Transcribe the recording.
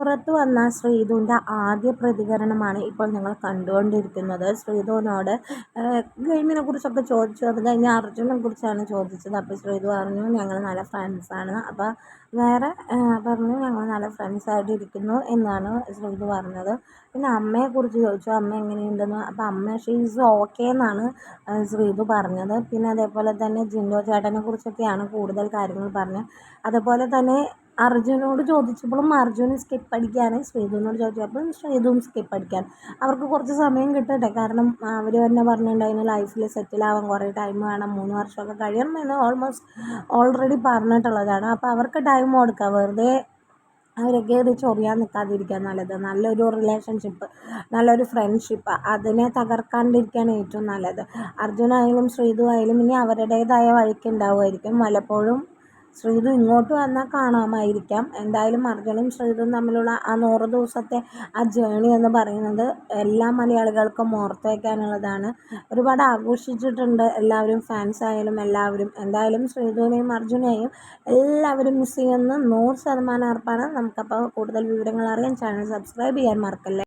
പുറത്തു വന്ന ശ്രീധുവിൻ്റെ ആദ്യ പ്രതികരണമാണ് ഇപ്പോൾ നിങ്ങൾ കണ്ടുകൊണ്ടിരിക്കുന്നത്. ശ്രീധുവിനോട് ഗെയിമിനെ കുറിച്ചൊക്കെ ചോദിച്ചു. അത് കഴിഞ്ഞ് അർജുനെ കുറിച്ചാണ് ചോദിച്ചത്. അപ്പോൾ ശ്രീധു പറഞ്ഞു ഞങ്ങൾ നല്ല ഫ്രണ്ട്സാണ്. അപ്പോൾ വേറെ പറഞ്ഞു ഞങ്ങൾ നല്ല ഫ്രണ്ട്സായിട്ട് ഇരിക്കുന്നു എന്നാണ് ശ്രീധു പറഞ്ഞത്. പിന്നെ അമ്മയെക്കുറിച്ച് ചോദിച്ചു, അമ്മ എങ്ങനെയുണ്ടെന്ന്. അപ്പോൾ അമ്മ ഷീസ് ഓക്കെ എന്നാണ് ശ്രീധു പറഞ്ഞത്. പിന്നെ അതേപോലെ തന്നെ ജിൻഡോ ചേട്ടനെ കുറിച്ചൊക്കെയാണ് കൂടുതൽ കാര്യങ്ങൾ പറഞ്ഞത്. അതുപോലെ തന്നെ അർജുനോട് ചോദിച്ചപ്പോഴും അർജുന് സ്കിപ്പ് അടിക്കാനും ശ്രീധുവിനോട് ചോദിച്ചപ്പോഴും ശ്രീധുവും സ്കിപ്പ് അടിക്കാൻ. അവർക്ക് കുറച്ച് സമയം കിട്ടട്ടെ. കാരണം അവർ തന്നെ പറഞ്ഞിട്ടുണ്ടായിരുന്നു ലൈഫിൽ സെറ്റിലാവാൻ കുറേ ടൈം വേണം, 3 വർഷമൊക്കെ കഴിയണം എന്ന് ഓൾറെഡി പറഞ്ഞിട്ടുള്ളതാണ്. അപ്പോൾ അവർക്ക് ടൈം കൊടുക്കുക. വെറുതെ അവരൊക്കെ ഇത് ചൊറിയാൻ നിൽക്കാതിരിക്കാൻ നല്ലത്. നല്ലൊരു റിലേഷൻഷിപ്പ്, നല്ലൊരു ഫ്രണ്ട്ഷിപ്പ് അതിനെ തകർക്കാണ്ടിരിക്കുകയാണ് ഏറ്റവും നല്ലത്. അർജുനായാലും ശ്രീധു ആയാലും ഇനി അവരുടേതായ വഴിക്കുണ്ടാവുമായിരിക്കും. വല്ലപ്പോഴും ശ്രീധു ഇങ്ങോട്ട് വന്നാൽ കാണാമായിരിക്കാം. എന്തായാലും അർജുനും ശ്രീധുവും തമ്മിലുള്ള ആ 100 ദിവസത്തെ ആ ജേണി എന്ന് പറയുന്നത് എല്ലാ മലയാളികൾക്കും ഓർത്ത് വയ്ക്കാനുള്ളതാണ്. ഒരുപാട് ആഘോഷിച്ചിട്ടുണ്ട് എല്ലാവരും, ഫാൻസ് ആയാലും എല്ലാവരും. എന്തായാലും ശ്രീധുവിനെയും അർജുനെയും എല്ലാവരും മിസ് ചെയ്യുമെന്ന് 100% ഉറപ്പാണ്. നമുക്കപ്പോൾ കൂടുതൽ വിവരങ്ങൾ അറിയാൻ ചാനൽ സബ്സ്ക്രൈബ് ചെയ്യാൻ മറക്കല്ലേ.